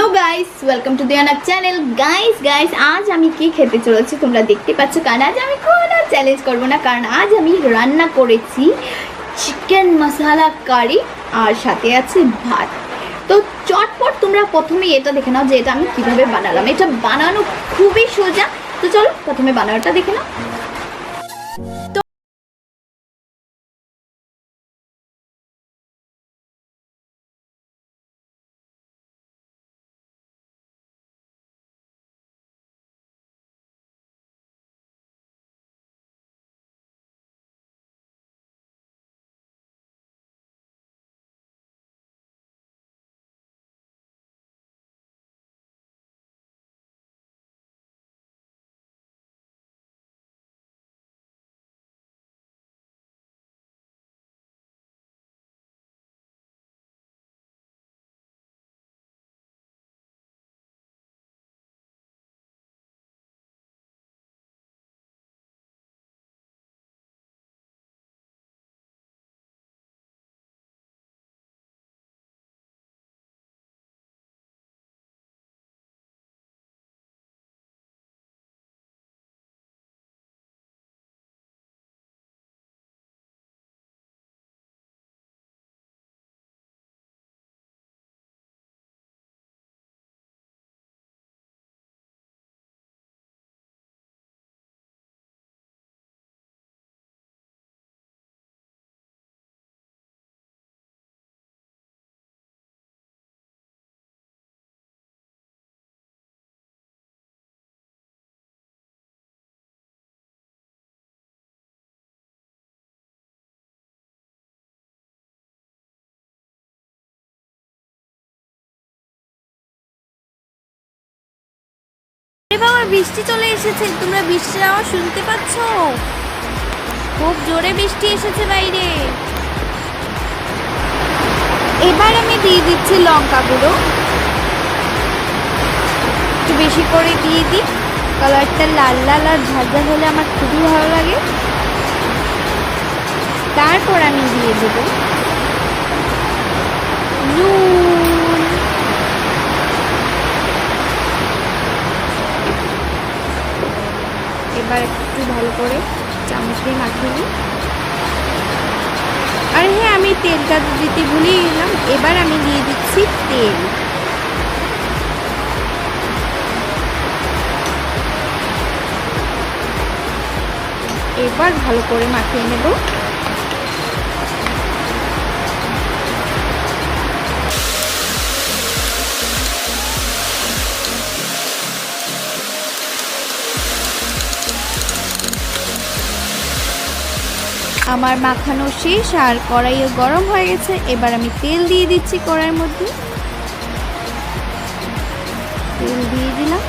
Hello guys welcome to Diyana channel. Guys आज আমি কি খেতে চলেছি তোমরা দেখতে পাচ্ছ। কারণ আজ আমি কোনো চ্যালেঞ্জ করব না, কারণ আজ আমি রান্না করেছি চিকেন মশলা কারি আর সাথে আছে ভাত। তো চটপট তোমরা প্রথমে এটা দেখে নাও যে এটা আমি কিভাবে বানালাম। এটা বানানো খুবই সোজা, তো চলো প্রথমে বানানোটা দেখে নাও। বাবা বৃষ্টি চলে এসেছে, তোমরা বৃষ্টি আওয়াজ শুনতে পাচ্ছ? খুব জোরে বৃষ্টি এসেছে বাইরে। এবার আমি দিয়ে দিচ্ছি লঙ্কা গুঁড়ো, একটু বেশি করে দিয়ে দিই। কালারটা লাল লাল আর ভাজা হলে আমার খুবই ভালো লাগে। তারপর আমি দিয়ে দেব নুন, এবার একটু ভালো করে চামচ দিয়ে মাখিয়ে নিই। আর হ্যাঁ, আমি তেলটা দিতে ভুলিয়ে গেলাম। এবার আমি দিয়ে দিচ্ছি তেল। এবার ভালো করে মাখিয়ে নেব। আমার মাখানো শেষ আর কড়াইও গরম হয়ে গেছে। এবার আমি তেল দিয়ে দিচ্ছি কড়াইয়ের মধ্যে। তেল দিয়ে দিলাম।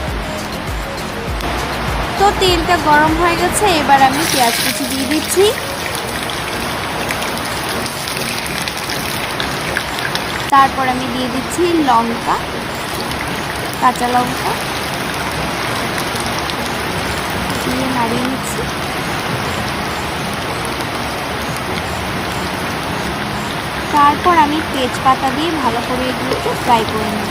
তো তেলটা গরম হয়ে গেছে, এবার আমি পেঁয়াজ কুচি দিয়ে দিচ্ছি। তারপর আমি দিয়ে দিচ্ছি লঙ্কা, কাঁচা লঙ্কা দিয়ে নাড়িয়ে নিচ্ছি। তারপর আমি তেজপাতা দিয়ে ভালো করে এগুলোকে ফ্রাই করে নেব।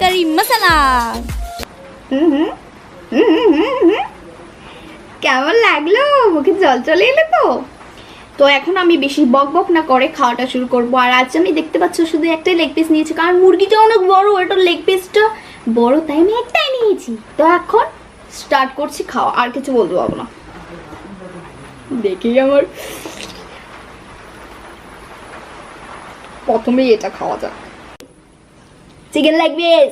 কারি মশলা। কেমন লাগলো? মুখে জল চলে এলো তো? তো এখন আমি বেশি বক বক না করে খাওয়াটা শুরু করবো। আর আজ আমি দেখতে পাচ্ছ শুধু একটাই লেগ পিস নিয়েছি, কারণ মুরগিটা অনেক বড়, এটা লেগ পিসটা বড়, তাই আমি একটাই নিয়েছি। তো এখন স্টার্ট করছি খাওয়া, আর কিছু বলতে পারবো না। দেখি আমার প্রথমেই এটা খাওয়া যাক, চিকেন লেগ পিস।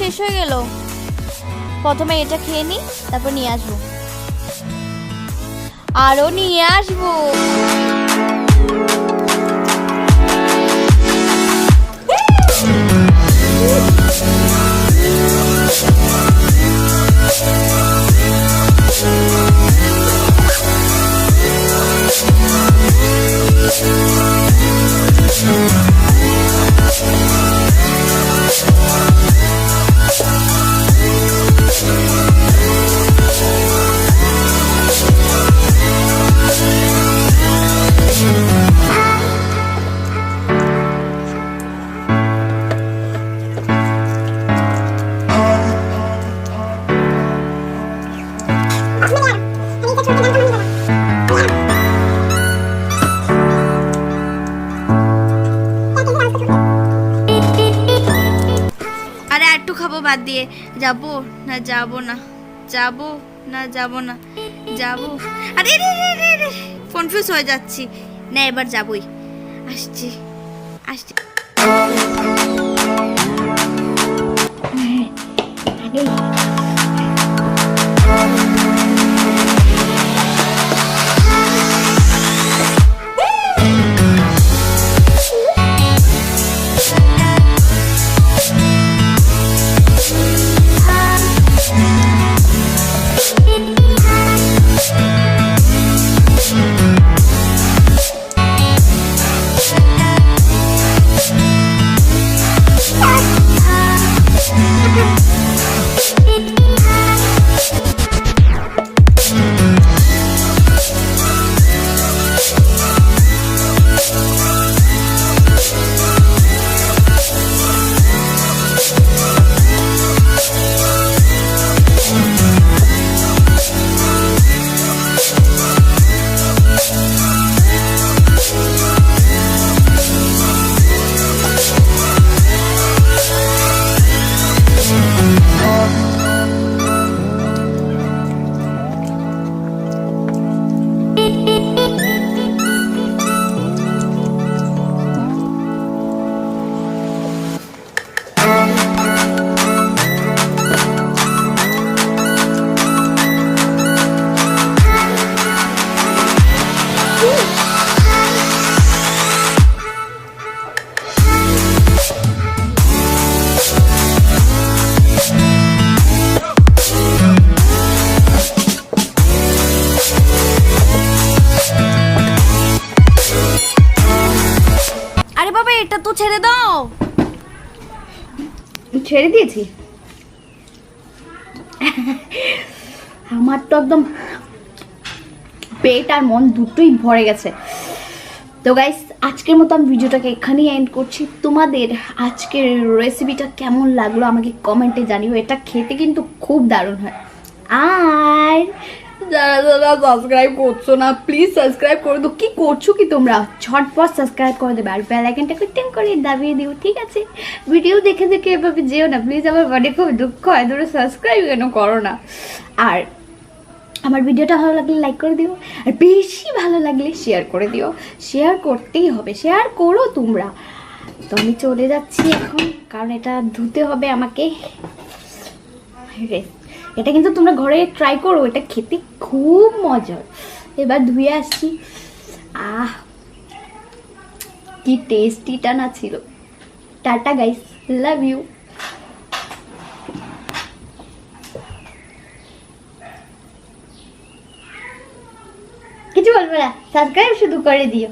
শেষ হয়ে গেল। প্রথমে এটা খেয়ে নি, তারপর নিয়ে আসবো, আরো নিয়ে আসবো। খাবো বাদ দিয়ে, যাবো না যাবো না, যাবো না যাবো না, যাবো। আরে কনফিউজ হয়ে যাচ্ছি না, এবার যাবোই। আসছি আসছি। ছেড়ে দিয়েছি। আমার তো একদম পেট আর মন দুটোই ভরে গেছে। তো গাইস, আজকের মতো আমি ভিডিওটাকে এখানেই এন্ড করছি। তোমাদের আজকের রেসিপিটা কেমন লাগলো আমাকে কমেন্টে জানিও। এটা খেতে কিন্তু খুব দারুণ হয়। আর যারা যারা সাবস্ক্রাইব করছো না, প্লিজ সাবস্ক্রাইব করে দাও। কি করছো কি তোমরা? ঝটপট সাবস্ক্রাইব করে দেবে আর বেল আইকনটাকে টিং করে দাবিয়ে দিও, ঠিক আছে? ভিডিও দেখে দেখে এভাবে যেও না প্লিজ, আমার মনে খুব দুঃখ হয়। তোমরা সাবস্ক্রাইব কেন করো না? আর আমার ভিডিওটা ভালো লাগলে লাইক করে দিও, আর বেশি ভালো লাগলে শেয়ার করে দিও। শেয়ার করতেই হবে, শেয়ার করো তোমরা। তো আমি চলে যাচ্ছি এখন, কারণ এটা ধুতে হবে আমাকে। এটা কিন্তু তোমরা ঘরে ট্রাই করো, এটা খেতে খুব মজার। এবার ধুয়ে আসছি। কি টেস্টিটা না ছিল। Tata guys, love you. কিছু বলবে না, সাবস্ক্রাইব শুধু করে দিও।